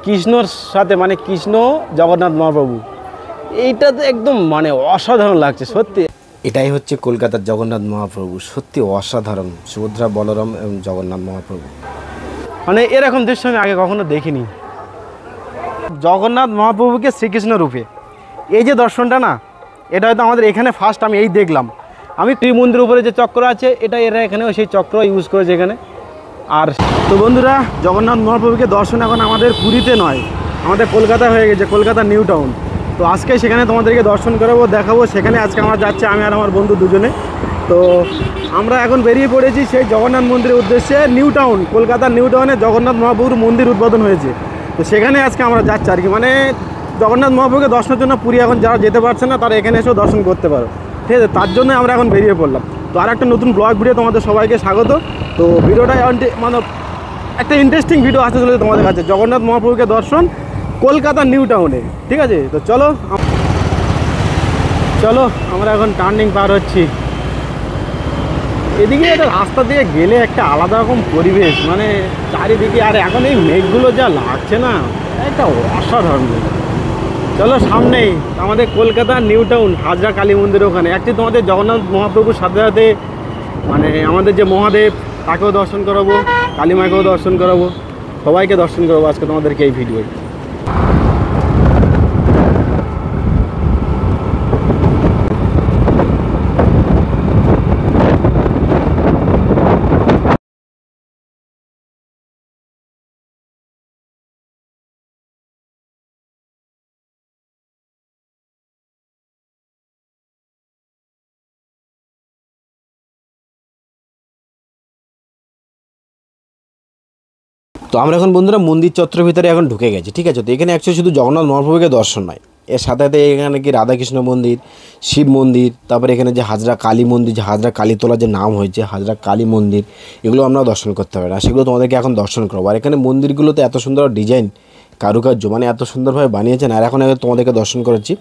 কৃষ্ণর সাথে, মানে কৃষ্ণ জগন্নাথ মহাপ্রভু, এইটা তো একদম মানে অসাধারণ লাগছে সত্যি। এটাই হচ্ছে কলকাতার জগন্নাথ মহাপ্রভু, সত্যি অসাধারণ। সুভদ্রা, বলরাম এবং জগন্নাথ মহাপ্রভু, মানে এরকম দৃশ্য আমি আগে কখনো দেখিনি। জগন্নাথ মহাপ্রভুকে শ্রীকৃষ্ণ রূপে এই যে দর্শনটা না, এটা হয়তো আমাদের এখানে ফার্স্ট আমি এই দেখলাম। আমি ত্রিমন্দির উপরে যে চক্র আছে, এরা এখানেও সেই চক্র ইউজ করেছে এখানে। আর তো বন্ধুরা, জগন্নাথ মহাপ্রভুকে দর্শন এখন আমাদের পুরীতে নয়, আমাদের কলকাতা হয়ে গেছে, কলকাতা নিউ টাউন। তো আজকে সেখানে তোমাদেরকে দর্শন করাবো, দেখাবো। সেখানে আজকে আমরা যাচ্ছি, আমি আর আমার বন্ধু দুজনে। তো আমরা এখন বেরিয়ে পড়েছি সেই জগন্নাথ মন্দিরের উদ্দেশ্যে। নিউ টাউন, কলকাতার নিউ টাউনে জগন্নাথ মহাপ্রভুর মন্দির উদ্বোধন হয়েছে। তো সেখানে আজকে আমরা যাচ্ছি আর কি, মানে জগন্নাথ মহাপ্রভুকে দর্শনের জন্য পুরী এখন যারা যেতে পারছে না, তারা এখানে এসেও দর্শন করতে পারো, ঠিক আছে? তার জন্য আমরা এখন বেরিয়ে পড়লাম। তো আর একটা নতুন ব্লগ ভিডিও তোমাদের সবাইকে স্বাগত। তো ভিডিওটা মানে একটা ইন্টারেস্টিং ভিডিও আসতে চলেছে তোমাদের কাছে, জগন্নাথ মহাপ্রভুকে দর্শন কলকাতা নিউ টাউনে, ঠিক আছে? তো চলো আমরা এখন টার্নিং পার হচ্ছি। এদিকে একটা রাস্তা দিয়ে গেলে একটা আলাদা রকম পরিবেশ, মানে চারিদিকে। আর এখন এই মেঘগুলো যা লাগছে না, একটা অসাধারণ। চলো, সামনেই আমাদের কলকাতা নিউ টাউন হাজরা কালী মন্দির, ওখানে অ্যাকচুয়ালি তোমাদের জগন্নাথ মহাপ্রভুর সাথে সাথে মানে আমাদের যে মহাদেব, তাকেও দর্শন করাবো, কালী মাকেও দর্শন করাবো, সবাইকে দর্শন করাবো আজকে তোমাদেরকে এই ভিডিওয়। তো আমরা এখন বন্ধুরা মন্দির চত্বরের ভিতরে এখন ঢুকে গেছি, ঠিক আছে? তো এখানে অ্যাকচুয়ালি শুধু জগন্নাথ মহাপ্রভুকে দর্শন নয়, এর সাথে সাথে এখানে কি রাধাকৃষ্ণ মন্দির, শিব মন্দির, তারপরে এখানে যে হাজরা কালী মন্দির, যে হাজরা কালীতলা যে নাম হয়েছে হাজরা কালী মন্দির, এগুলো আমরা দর্শন করতে পারি না, সেগুলো তোমাদেরকে এখন দর্শন করবো। আর এখানে মন্দিরগুলোতে এত সুন্দর ডিজাইন, কারুকার্য, মানে এত সুন্দরভাবে বানিয়েছেন। আর এখন তোমাদেরকে দর্শন করাচ্ছি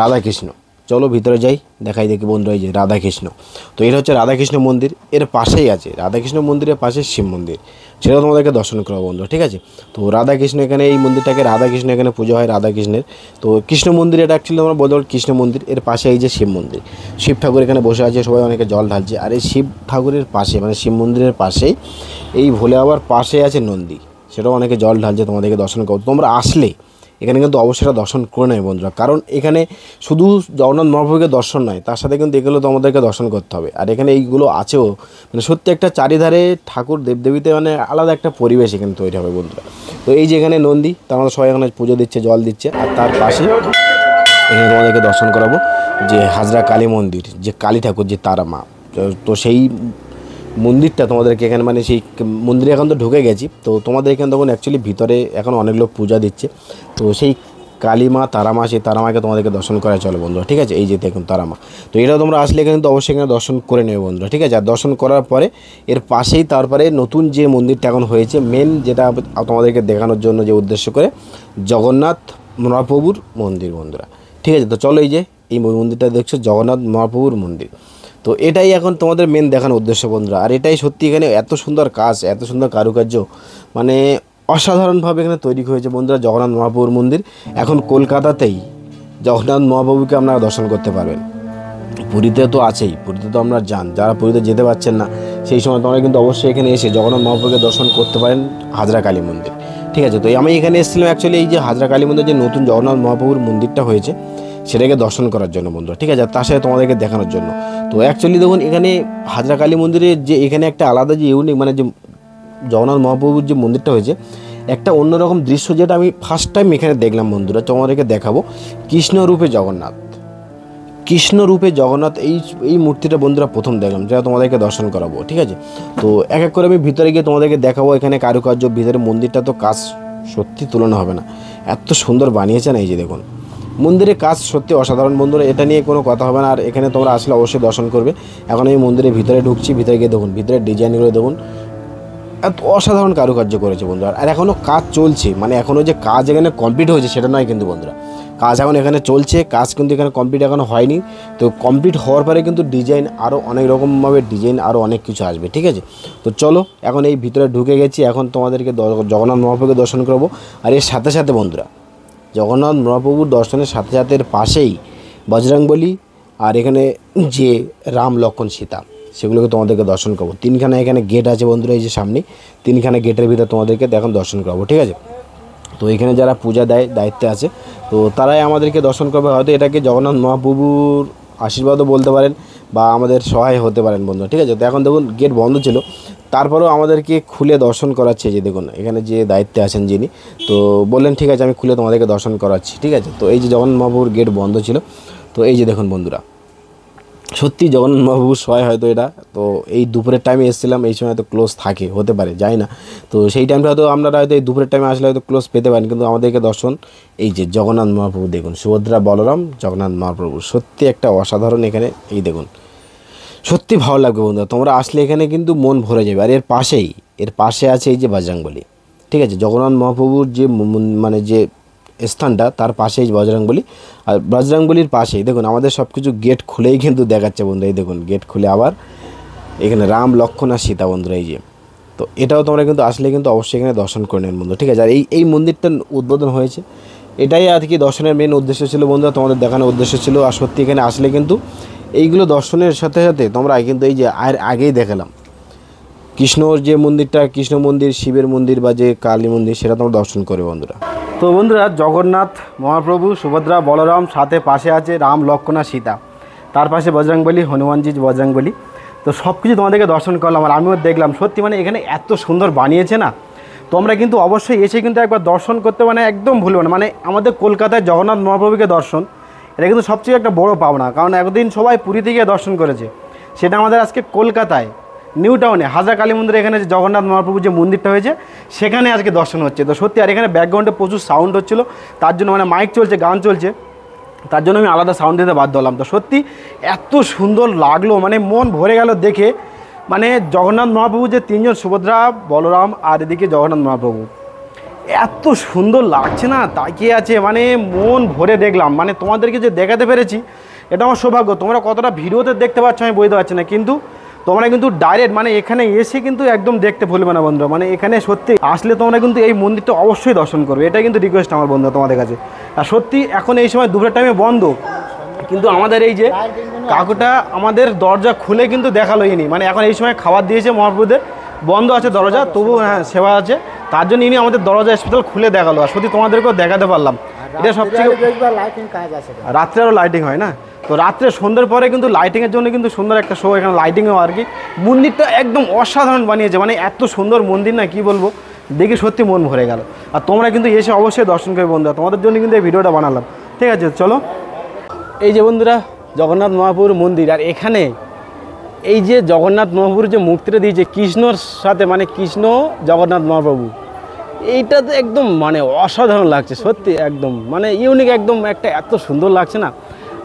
রাধাকৃষ্ণ। চলো ভিতরে যাই, দেখাই দেখি বন্ধুরা, এই যে রাধাকৃষ্ণ। তো এটা হচ্ছে রাধাকৃষ্ণ মন্দির, এর পাশেই আছে রাধাকৃষ্ণ মন্দিরের পাশে শিব মন্দির, সেটাও তোমাদেরকে দর্শন করবো বন্ধু, ঠিক আছে? তো রাধাকৃষ্ণ এখানে, এই মন্দিরটাকে রাধাকৃষ্ণ এখানে পুজো হয় রাধাকৃষ্ণের। তো কৃষ্ণ মন্দির এটা অ্যাকচুয়ালি আমরা বলতে পারি কৃষ্ণ মন্দির, এর পাশে এই যে শিব মন্দির, শিব ঠাকুর এখানে বসে আছে, সবাই অনেকে জল ঢালছে। আর এই শিব ঠাকুরের পাশে, মানে শিব মন্দিরের পাশেই এই ভোলে বাবার পাশে আছে নন্দী, সেটাও অনেকে জল ঢালছে, তোমাদেরকে দর্শন করো। তোমরা আসলে এখানে কিন্তু অবশ্যই দর্শন করে নেয় বন্ধুরা, কারণ এখানে শুধু জগন্নাথ মহাপ্রভুকে দর্শন নয়, তার সাথে কিন্তু এগুলো তোমাদেরকে দর্শন করতে হবে। আর এখানে এইগুলো আছেও, মানে সত্যি একটা চারিধারে ঠাকুর দেবদেবীতে মানে আলাদা একটা পরিবেশ এখানে তৈরি হবে বন্ধুরা। তো এই যে এখানে নন্দী, তার মধ্যে সবাই এখানে পুজো দিচ্ছে, জল দিচ্ছে। আর তার পাশে এখানে তোমাদেরকে দর্শন করাবো যে হাজরা কালী মন্দির, যে কালী ঠাকুর, যে তারা মা। তো সেই মন্দিরটা তোমাদেরকে এখানে, মানে সেই মন্দিরে এখন তো ঢুকে গেছি। তো তোমাদের এখানে তখন অ্যাকচুয়ালি ভিতরে এখন অনেক লোক পূজা দিচ্ছে। তো সেই কালী মা, তারা মা, সেই তারা মাকে তোমাদেরকে দর্শন করা চলো বন্ধুরা, ঠিক আছে? এই যে দেখুন তারা মা। তো এটাও তোমরা আসলে এখানে তো অবশ্যই এখানে দর্শন করে নেবে বন্ধুরা, ঠিক আছে? আর দর্শন করার পরে এর পাশেই তারপরে নতুন যে মন্দিরটা এখন হয়েছে, মেন যেটা তোমাদেরকে দেখানোর জন্য যে উদ্দেশ্য করে, জগন্নাথ মহাপ্রভুর মন্দির বন্ধুরা, ঠিক আছে? তো চলো, এই যে এই মন্দিরটা দেখছো, জগন্নাথ মহাপ্রভুর মন্দির। তো এটাই এখন তোমাদের মেন দেখানোর উদ্দেশ্য বন্ধুরা। আর এটাই সত্যি, এখানে এত সুন্দর কাজ, এত সুন্দর কারুকার্য, মানে অসাধারণভাবে এখানে তৈরি হয়েছে বন্ধুরা জগন্নাথ মহাপ্রভুর মন্দির। এখন কলকাতাতেই জগন্নাথ মহাপ্রভুকে আপনারা দর্শন করতে পারবেন। পুরীতে তো আছেই, পুরীতে তো আমরা যারা পুরীতে যেতে পারছেন না, সেই সময় তোমরা কিন্তু অবশ্যই এখানে এসে জগন্নাথ মহাপ্রভুকে দর্শন করতে পারেন হাজরা কালী মন্দির, ঠিক আছে? তো আমি এখানে এসেছিলাম অ্যাকচুয়ালি এই যে হাজরা কালী মন্দির, যে নতুন জগন্নাথ মহাপ্রভুর মন্দিরটা হয়েছে, সেটাকে দর্শন করার জন্য বন্ধুরা, ঠিক আছে? তার সাথে তোমাদেরকে দেখানোর জন্য। তো অ্যাকচুয়ালি দেখুন এখানে হাজরা কালী মন্দিরে যে এখানে একটা আলাদা যে ইউনিক, মানে যে জগন্নাথ মহাপ্রভুর যে মন্দিরটা হয়েছে, একটা অন্যরকম দৃশ্য, যেটা আমি ফার্স্ট টাইম এখানে দেখলাম বন্ধুরা। তোমাদেরকে দেখাবো কৃষ্ণরূপে জগন্নাথ, কৃষ্ণরূপে জগন্নাথ, এই মূর্তিটা বন্ধুরা প্রথম দেখলাম, যেটা তোমাদেরকে দর্শন করাবো, ঠিক আছে? তো এক এক করে আমি ভিতরে গিয়ে তোমাদেরকে দেখাবো এখানে কারুকার্য, ভিতরে মন্দিরটা তো কাজ সত্যি তুলনা হবে না, এত সুন্দর বানিয়েছে না। এই যে দেখুন মন্দিরের কাজ সত্যি অসাধারণ বন্ধুরা, এটা নিয়ে কোনো কথা হবে না। আর এখানে তোমরা আসলে অবশ্যই দর্শন করবে। এখন আমি মন্দিরের ভিতরে ঢুকছি, ভিতরে গিয়ে দেখুন ভিতরের ডিজাইনগুলো দেখুন, এত অসাধারণ কারুকার্য করেছে বন্ধুরা। আর এখনও কাজ চলছে, মানে এখনও যে কাজ এখানে কমপ্লিট হয়েছে সেটা নয় কিন্তু বন্ধুরা, কাজ এখন এখানে চলছে, কাজ কিন্তু এখানে কমপ্লিট এখনও হয়নি। তো কমপ্লিট হওয়ার পরে কিন্তু ডিজাইন আরও অনেক রকমভাবে ডিজাইন আরও অনেক কিছু আসবে, ঠিক আছে। তো চলো এখন এই ভিতরে ঢুকে গেছি, এখন তোমাদেরকে জগন্নাথ মহাপ্রভুকে দর্শন করবো। আর এর সাথে সাথে বন্ধুরা জগন্নাথ মহাপ্রভুর দর্শনের সাথে সাথে এর পাশেই বজরংবলী আর এখানে যে রাম লক্ষ্মণ সীতা সেগুলোকে তোমাদেরকে দর্শন করবো। তিনখানা এখানে গেট আছে বন্ধুরা, এই যে সামনে তিনখানা গেটের ভিতরে তোমাদেরকে এখন দর্শন করবো, ঠিক আছে। তো এখানে যারা পূজা দেয় দায়িত্বে আছে তো তারাই আমাদেরকে দর্শন করবে। হয়তো এটাকে জগন্নাথ মহাপ্রভুর আশীর্বাদও বলতে পারেন বা আমাদের সহায় হতে পারেন বন্ধুরা, ঠিক আছে। তো এখন দেখুন গেট বন্ধ ছিল, তারপরেও আমাদেরকে খুলে দর্শন করাচ্ছে। যে দেখুন এখানে যে দায়িত্বে আছেন যিনি, তো বললেন ঠিক আছে আমি খুলে তোমাদেরকে দর্শন করাচ্ছি, ঠিক আছে। তো এই যে জগন্নাথ মহাপ্রভুর গেট বন্ধ ছিল, তো এই যে দেখুন বন্ধুরা সত্যি জগন্নাথ মহাপ্রভুর সহায় হয়তো এটা। তো এই দুপুরের টাইমে এসেছিলাম, এই সময় হয়তো ক্লোজ থাকে, হতে পারে জানি না। তো সেই টাইমটা হয়তো আপনারা হয়তো এই দুপুরের টাইমে আসলে হয়তো ক্লোজ পেতে পারেন, কিন্তু আমাদেরকে দর্শন এই যে জগন্নাথ মহাপ্রভু দেখুন, সুভদ্রা বলরাম জগন্নাথ মহাপ্রভু সত্যি একটা অসাধারণ। এখানে এই দেখুন সত্যি ভালো লাগবে বন্ধুরা, তোমরা আসলে এখানে কিন্তু মন ভরে যাবে। আর এর পাশে আছে এই যে বজরংবলী, ঠিক আছে। জগন্নাথ মহাপ্রভুর যে মানে যে স্থানটা তার পাশেই বজরংবলী, আর বজরংবলীর পাশেই দেখুন আমাদের সব কিছু গেট খুলেই কিন্তু দেখাচ্ছে বন্ধু। এই দেখুন গেট খুলে আবার এখানে রাম লক্ষ্মণ আর সীতা বন্ধুরা এই যে। তো এটাও তোমরা কিন্তু আসলে কিন্তু অবশ্যই এখানে দর্শন করে নেন বন্ধু, ঠিক আছে। আর এই মন্দিরটা উদ্বোধন হয়েছে, এটাই আর কি দর্শনের মেন উদ্দেশ্য ছিল বন্ধুরা, তোমাদের দেখানোর উদ্দেশ্য ছিল। আর সত্যি এখানে আসলে কিন্তু এইগুলো দর্শনের সাথে সাথে তোমরা কিন্তু এই যে আগেই দেখালাম কৃষ্ণর যে মন্দিরটা, কৃষ্ণ মন্দির, শিবের মন্দির বা যে কালী মন্দির, সেটা তোমরা দর্শন করবে বন্ধুরা। তো বন্ধুরা জগন্নাথ মহাপ্রভু, সুভদ্রা বলরাম, সাথে পাশে আছে রাম লক্ষ্মণ আর সীতা, তার পাশে বজরংবলী, হনুমানজি বজরংবলী। তো সব কিছু তোমাদেরকে দর্শন করলাম আর আমিও দেখলাম সত্যি মানে এখানে এত সুন্দর বানিয়েছে না, তোমরা কিন্তু অবশ্যই এসে কিন্তু একবার দর্শন করতে মানে একদম ভুলবে না। মানে আমাদের কলকাতায় জগন্নাথ মহাপ্রভুকে দর্শন, এটা কিন্তু সবচেয়ে একটা বড় পাওনা, কারণ একদিন সবাই পুরীতে গিয়ে দর্শন করেছে, সেটা আমাদের আজকে কলকাতায় নিউ টাউনে হাজরা কালী মন্দিরে এখানে যে জগন্নাথ মহাপ্রভুর যে মন্দিরটা হয়েছে সেখানে আজকে দর্শন হচ্ছে। তো সত্যি আর এখানে ব্যাকগ্রাউন্ডে প্রচুর সাউন্ড হচ্ছিলো, তার জন্য মানে মাইক চলছে, গান চলছে, তার জন্য আমি আলাদা সাউন্ড দিতে বাধ্য হলাম। তো সত্যি এত সুন্দর লাগলো, মানে মন ভরে গেল দেখে। মানে জগন্নাথ মহাপ্রভু যে তিনজন, সুভদ্রা বলরাম আর এদিকে জগন্নাথ মহাপ্রভু, এত সুন্দর লাগছে না, তাকিয়ে আছে, মানে মন ভরে দেখলাম। মানে তোমাদেরকে যে দেখাতে পেরেছি এটা আমার সৌভাগ্য। তোমরা কতটা ভিডিওতে দেখতে পাচ্ছ আমি বুঝতে পারছি না, কিন্তু তোমরা কিন্তু ডাইরেক্ট মানে এখানে এসে কিন্তু একদম দেখতে ভুলবে না বন্ধুরা। মানে এখানে সত্যি আসলে তোমরা কিন্তু এই মন্দিরটা অবশ্যই দর্শন করবে, এটা কিন্তু রিকোয়েস্ট আমার বন্ধুরা তোমাদের কাছে। আর সত্যি এখন এই সময় দুপুরের টাইমে বন্ধ, কিন্তু আমাদের এই যে কাকুটা আমাদের দরজা খুলে কিন্তু দেখালোই নি। মানে এখন এই সময় খাবার দিয়েছে মহাপ্রভুদের, বন্ধ আছে দরজা, তবু হ্যাঁ সেবা আছে, তার জন্য ইনি আমাদের দরজা স্পেশাল খুলে দেখালো। আর সত্যি তোমাদেরকেও দেখাতে পারলাম, এটা সবচেয়ে। রাত্রে আরও লাইটিং হয় না, তো রাত্রে সন্ধ্যের পরে কিন্তু লাইটিংয়ের জন্য কিন্তু সুন্দর একটা শো এখানে লাইটিংও আর কি। মন্দিরটা একদম অসাধারণ বানিয়েছে, মানে এত সুন্দর মন্দির না কি বলবো, দেখে সত্যি মন ভরে গেল। আর তোমরা কিন্তু এসে অবশ্যই দর্শন করবে বন্ধুরা, তোমাদের জন্য কিন্তু এই ভিডিওটা বানালাম, ঠিক আছে। চলো এই যে বন্ধুরা জগন্নাথ মহাপ্রভুর মন্দির, আর এখানে এই যে জগন্নাথ মহাপ্রভুর যে মুক্তিটা দিয়েছে কৃষ্ণর সাথে, মানে কৃষ্ণ জগন্নাথ মহাপ্রভু, এইটা তো একদম মানে অসাধারণ লাগছে সত্যি, একদম মানে ইউনিক, একদম একটা এত সুন্দর লাগছে না।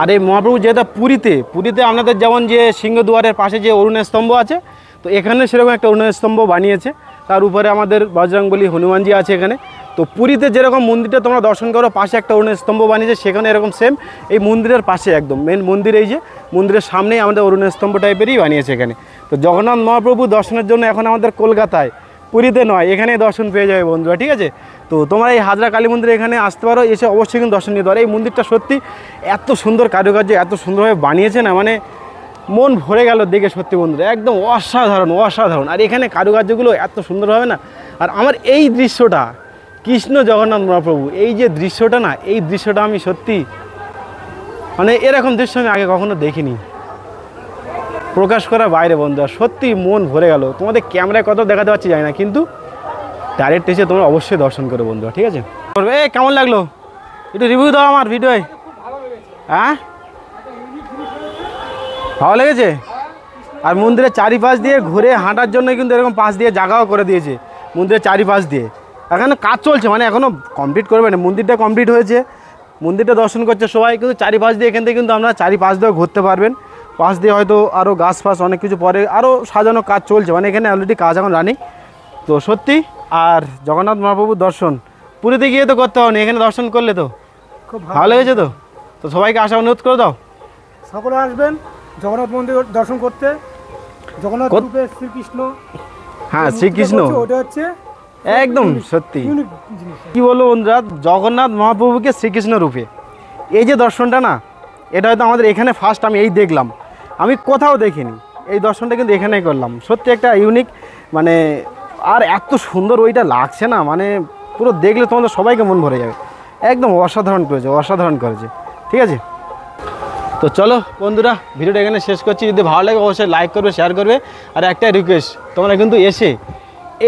আর এই মহাপ্রভু যেটা পুরীতে আপনাদের যেমন যে সিংহদুয়ারের পাশে যে অরুণের স্তম্ভ আছে, তো এখানে সেরকম একটা অরুণের স্তম্ভ বানিয়েছে, তার উপরে আমাদের বজরংবলী হনুমানজি আছে এখানে। তো পুরীতে যেরকম মন্দিরটা তোমরা দর্শন করো, পাশে একটা অরুণের স্তম্ভ বানিয়েছে, সেখানে এরকম সেম এই মন্দিরের পাশে একদম মেন মন্দির, এই যে মন্দিরের সামনেই আমাদের অরুণের স্তম্ভ টাইপেরই বানিয়েছে এখানে। তো জগন্নাথ মহাপ্রভু দর্শনের জন্য এখন আমাদের কলকাতায়, পুরীতে নয়, এখানেই দর্শন পেয়ে যাবে বন্ধুরা, ঠিক আছে। তো তোমরা এই হাজরা কালী মন্দিরে এখানে আসতে পারো, এসে অবশ্যই কিন্তু দর্শন নিতে পারো। এই মন্দিরটা সত্যি এত সুন্দর কারুকার্য, এত সুন্দরভাবে বানিয়েছে না, মানে মন ভরে গেল দেখে সত্যি বন্ধুরা, একদম অসাধারণ অসাধারণ। আর এখানে কারুকার্যগুলো এত সুন্দর হবে না। আর আমার এই দৃশ্যটা, কৃষ্ণ জগন্নাথ মহাপ্রভু এই যে দৃশ্যটা না, এই দৃশ্যটা আমি সত্যি মানে এরকম দৃশ্য আমি আগে কখনো দেখিনি, প্রকাশ করা বাইরে বন্ধুরা, সত্যি মন ভরে গেল। তোমাদের ক্যামেরায় কত দেখাতে পারছি জানি না, কিন্তু ডাইরেক্ট এসে তোমরা অবশ্যই দর্শন করো বন্ধুরা, ঠিক আছে। এ কেমন লাগলো একটু রিভিউ দাও আমার ভিডিওয়। হ্যাঁ ভালো লেগেছে। আর মন্দিরের চারিপাশ দিয়ে ঘুরে হাঁটার জন্য কিন্তু এরকম পাশ দিয়ে জায়গাও করে দিয়েছে মন্দিরের চারিপাশ দিয়ে। এখনও কাজ চলছে, মানে এখনও কমপ্লিট করবে না, মন্দিরটা কমপ্লিট হয়েছে, মন্দিরটা দর্শন করছে সবাই, কিন্তু চারিপাশ দিয়ে এখান থেকে কিন্তু আপনারা চারিপাশ দিয়েও ঘুরতে পারবেন। পাশ দিয়ে হয়তো আরও গাছ ফাছ অনেক কিছু পরে আরও সাজানো কাজ চলছে, মানে এখানে অলরেডি কাজ এখন রানিং। তো সত্যি আর জগন্নাথ মহাপ্রভুর দর্শন পুরীতে গিয়ে তো করতে হবে না, এখানে দর্শন করলে তো খুব ভালো লেগেছে তো? তো সবাইকে আসা অনুরোধ করে দাও। সকলে আসবেন জগন্নাথ মন্দির দর্শন করতে। জগন্নাথ রূপে শ্রীকৃষ্ণ, হ্যাঁ শ্রীকৃষ্ণ ওটা হচ্ছে একদম সত্যি। ইউনিক জিনিস। কি বলবো বন্ধুরা, জগন্নাথ মহাপ্রভুকে শ্রীকৃষ্ণ রূপে এই যে দর্শনটা না, এটা হয়তো আমাদের এখানে ফার্স্ট আমি এই দেখলাম, আমি কোথাও দেখিনি। এই দর্শনটা কিন্তু এখানেই করলাম, সত্যি একটা ইউনিক মানে। আর এত সুন্দর ওইটা লাগছে না, মানে পুরো দেখলে তোমাদের সবাইকে মন ভরে যাবে। একদম অসাধারণ করেছে, অসাধারণ করেছে। ঠিক আছে, তো চলো বন্ধুরা ভিডিওটা এখানে শেষ করছি। যদি ভালো লাগে অবশ্যই লাইক করবে, শেয়ার করবে। আর একটা রিকোয়েস্ট, তোমরা কিন্তু এসে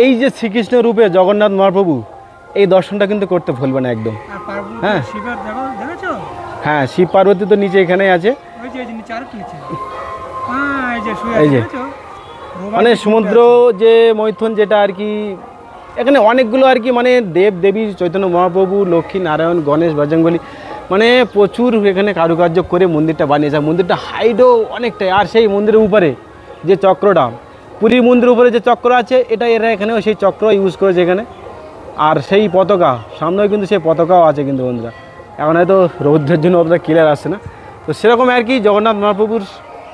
এই যে শ্রীকৃষ্ণ রূপে জগন্নাথ মহাপ্রভু এই দর্শনটা কিন্তু করতে ভুলবে না একদম। হ্যাঁ হ্যাঁ, শিব পার্বতী তো নিচে এখানেই আছে। এই যে মানে সমুদ্র যে মৈথুন যেটা আর কি, এখানে অনেকগুলো আর কি মানে দেব দেবী, চৈতন্য মহাপ্রভু, লক্ষ্মী নারায়ণ, গণেশ, বজরংবলী, মানে প্রচুর এখানে কারুকার্য করে মন্দিরটা বানিয়েছে। মন্দিরটা হাইটও অনেকটাই। আর সেই মন্দিরের উপরে যে চক্রটা, পুরী মন্দিরের উপরে যে চক্র আছে, এটা এরা এখানেও সেই চক্র ইউজ করেছে এখানে। আর সেই পতাকা সামনেও কিন্তু সেই পতাকাও আছে কিন্তু বন্ধুরা। এখন হয়তো রৌদ্রের জন্য অতটা ক্লিয়ার আসছে না। তো সেরকম আর কি জগন্নাথ মহাপ্রভুর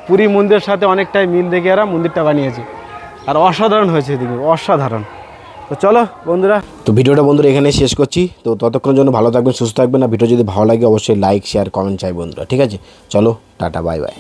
পুরী মন্দিরের সাথে অনেকটাই মিল দেখে এরা মন্দিরটা বানিয়েছে। আর অসাধারণ হয়েছে এদিকে, অসাধারণ। তো চলো বন্ধুরা, তো ভিডিওটা বন্ধুরা এখানে শেষ করছি। তো ততক্ষণের জন্য ভালো থাকবেন, সুস্থ থাকবেন। আর ভিডিও যদি ভালো লাগে অবশ্যই লাইক, শেয়ার, কমেন্ট চাই বন্ধুরা। ঠিক আছে, চলো টাটা, বাই বাই।